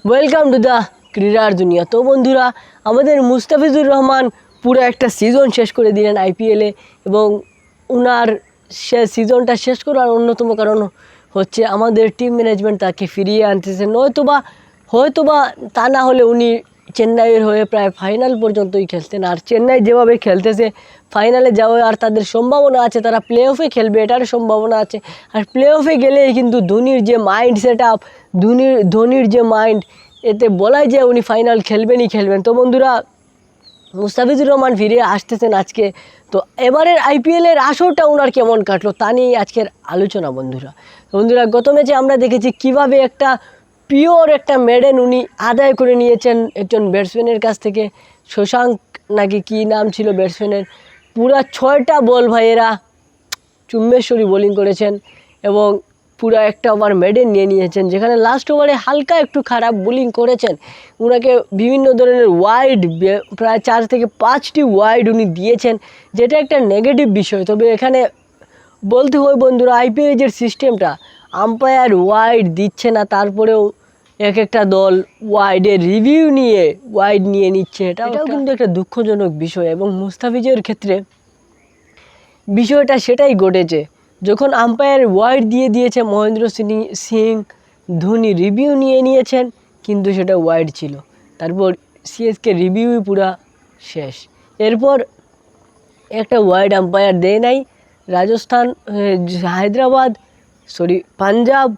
Welcome to the ক্রীড়ার দুনিয়া। তো বন্ধুরা, আমাদের মুস্তাফিজুর রহমান পুরো একটা সিজন শেষ করে দিলেন আইপিএলে, এবং ওনার সিজনটা শেষ করার অন্যতম কারণ হচ্ছে আমাদের টিম ম্যানেজমেন্ট তাকে ফিরিয়ে আনতেছে। হয়তোবা তা না হলে উনি চেন্নাইয়ের হয়ে প্রায় ফাইনাল পর্যন্তই খেলতেন। আর চেন্নাই যেভাবে খেলতেছে, ফাইনালে যাওয়ার আর তাদের সম্ভাবনা আছে, তারা প্লে অফে খেলবে এটার সম্ভাবনা আছে। আর প্লে অফে গেলেই কিন্তু ধোনির যে মাইন্ড সেট আপ, ধোনির যে মাইন্ড, এতে বলাই যায় উনি ফাইনাল খেলবেন। তো বন্ধুরা, মুস্তাফিজুর রহমান ফিরে আসতেছেন আজকে। তো এবারের আইপিএলের আসরটা ওনার কেমন কাটলো তা নিয়ে আজকের আলোচনা। বন্ধুরা, গত ম্যাচে আমরা দেখেছি কিভাবে একটা পিওর একটা মেডেন উনি আদায় করে নিয়েছেন একজন ব্যাটসম্যানের কাছ থেকে। শশাঙ্ক নাকি কী নাম ছিল ব্যাটসম্যানের, পুরা 6টা বল ভাইয়েরা চুম্বেশ্বরী বোলিং করেছেন এবং পুরো একটা ওভার মেডেন নিয়ে নিয়েছেন, যেখানে লাস্ট ওভারে হালকা একটু খারাপ বোলিং করেছেন। ওনাকে বিভিন্ন ধরনের ওয়াইড, প্রায় 4 থেকে 5টি ওয়াইড উনি দিয়েছেন, যেটা একটা নেগেটিভ বিষয়। তবে এখানে বলতে হয় বন্ধুরা, আইপিএল যে সিস্টেমটা, আম্পায়ার ওয়াইড দিচ্ছে না, তারপরেও এক একটা দল ওয়াইডের রিভিউ নিয়ে ওয়াইড নিয়ে নিচ্ছে, এটাও কিন্তু একটা দুঃখজনক বিষয়। এবং মুস্তাফিজের ক্ষেত্রে বিষয়টা সেটাই ঘটেছে, যখন আম্পায়ার ওয়াইড দিয়েছে মহেন্দ্র সিং ধোনি রিভিউ নিয়ে নিয়েছেন, কিন্তু সেটা ওয়াইড ছিল। তারপর সিএসকে রিভিউই পুরা শেষ। এরপর একটা ওয়াইড আম্পায়ার দেয় নাই রাজস্থান, পাঞ্জাব,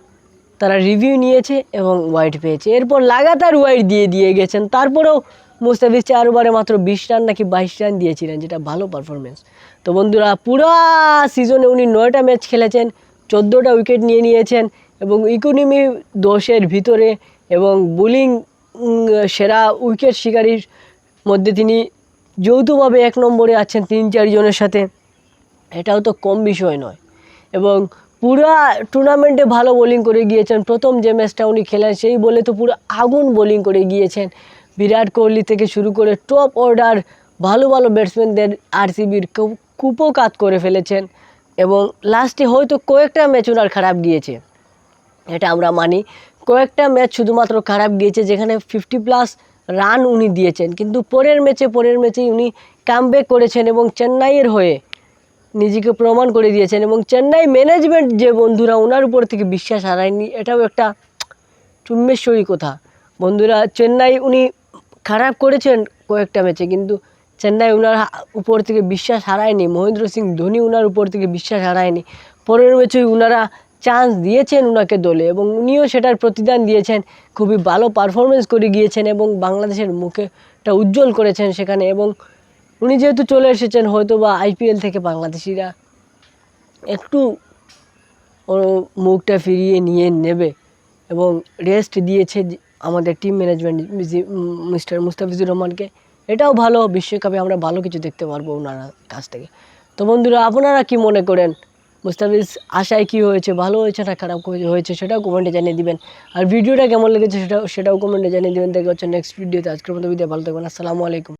তারা রিভিউ নিয়েছে এবং ওয়াইড পেয়েছে। এরপর লাগাতার ওয়াইড দিয়ে গেছেন। তারপরেও মুস্তাফিজ 4 ওভারে মাত্র 20 রান নাকি 22 রান দিয়েছিলেন, যেটা ভালো পারফরমেন্স। তো বন্ধুরা, পুরা সিজনে উনি 9টা ম্যাচ খেলেছেন, 14টা উইকেট নিয়ে নিয়েছেন এবং ইকোনমি 10-এর ভিতরে এবং বোলিং সেরা উইকেট শিকারীর মধ্যে তিনি যৌথভাবে 1 নম্বরে আছেন 3-4 জনের সাথে। এটাও তো কম বিষয় নয়। এবং পুরা টুর্নামেন্টে ভালো বোলিং করে গিয়েছেন। প্রথম যে ম্যাচটা উনি খেলেন সেই বলে তো পুরো আগুন বোলিং করে গিয়েছেন। বিরাট কোহলি থেকে শুরু করে টপ অর্ডার ভালো ব্যাটসম্যানদের আরসিবির কুপোকাত করে ফেলেছেন। এবং লাস্টে হয়তো কয়েকটা ম্যাচ ওনার খারাপ গিয়েছে, এটা আমরা মানি। কয়েকটা ম্যাচ শুধুমাত্র খারাপ গিয়েছে, যেখানে 50+ রান উনি দিয়েছেন, কিন্তু পরের ম্যাচেই উনি কামব্যাক করেছেন এবং চেন্নাইয়ের হয়ে নিজেকে প্রমাণ করে দিয়েছেন। এবং চেন্নাই ম্যানেজমেন্ট যে বন্ধুরা ওনার উপর থেকে বিশ্বাস হারায়নি, এটাও একটা চুম্বেশ্বরী কথা। বন্ধুরা, চেন্নাই উনি খারাপ করেছেন কয়েকটা ম্যাচে, কিন্তু চেন্নাই ওনার উপর থেকে বিশ্বাস হারায়নি। মহেন্দ্র সিং ধোনি ওনার উপর থেকে বিশ্বাস হারায়নি। পরের ম্যাচেই ওনারা চান্স দিয়েছেন ওনাকে দলে, এবং উনিও সেটার প্রতিদান দিয়েছেন। খুবই ভালো পারফরমেন্স করে গিয়েছেন এবং বাংলাদেশের মুখেটা উজ্জ্বল করেছেন সেখানে। এবং উনি যেহেতু চলে এসেছেন, হয়তো বা আইপিএল থেকে বাংলাদেশিরা একটু মুখটা ফিরিয়ে নিয়ে নেবে এবং রেস্ট দিয়েছে আমাদের টিম ম্যানেজমেন্ট মিস্টার মুস্তাফিজুর রহমানকে। এটাও ভালো, বিশ্বকাপে আমরা ভালো কিছু দেখতে পারবো ওনার কাছ থেকে। তো বন্ধুরা, আপনারা কি মনে করেন, মুস্তাফিজ আশায় কি হয়েছে, ভালো হয়েছে না খারাপ হয়েছে, সেটাও কমেন্টে জানিয়ে দিবেন। আর ভিডিওটা কেমন লেগেছে সেটাও কমেন্টে জানিয়ে দিবেন। দেখা হচ্ছে নেক্সট ভিডিওতে। আজকের মতো ভিডিও, ভালো থাকবেন। আসসালামু আলাইকুম।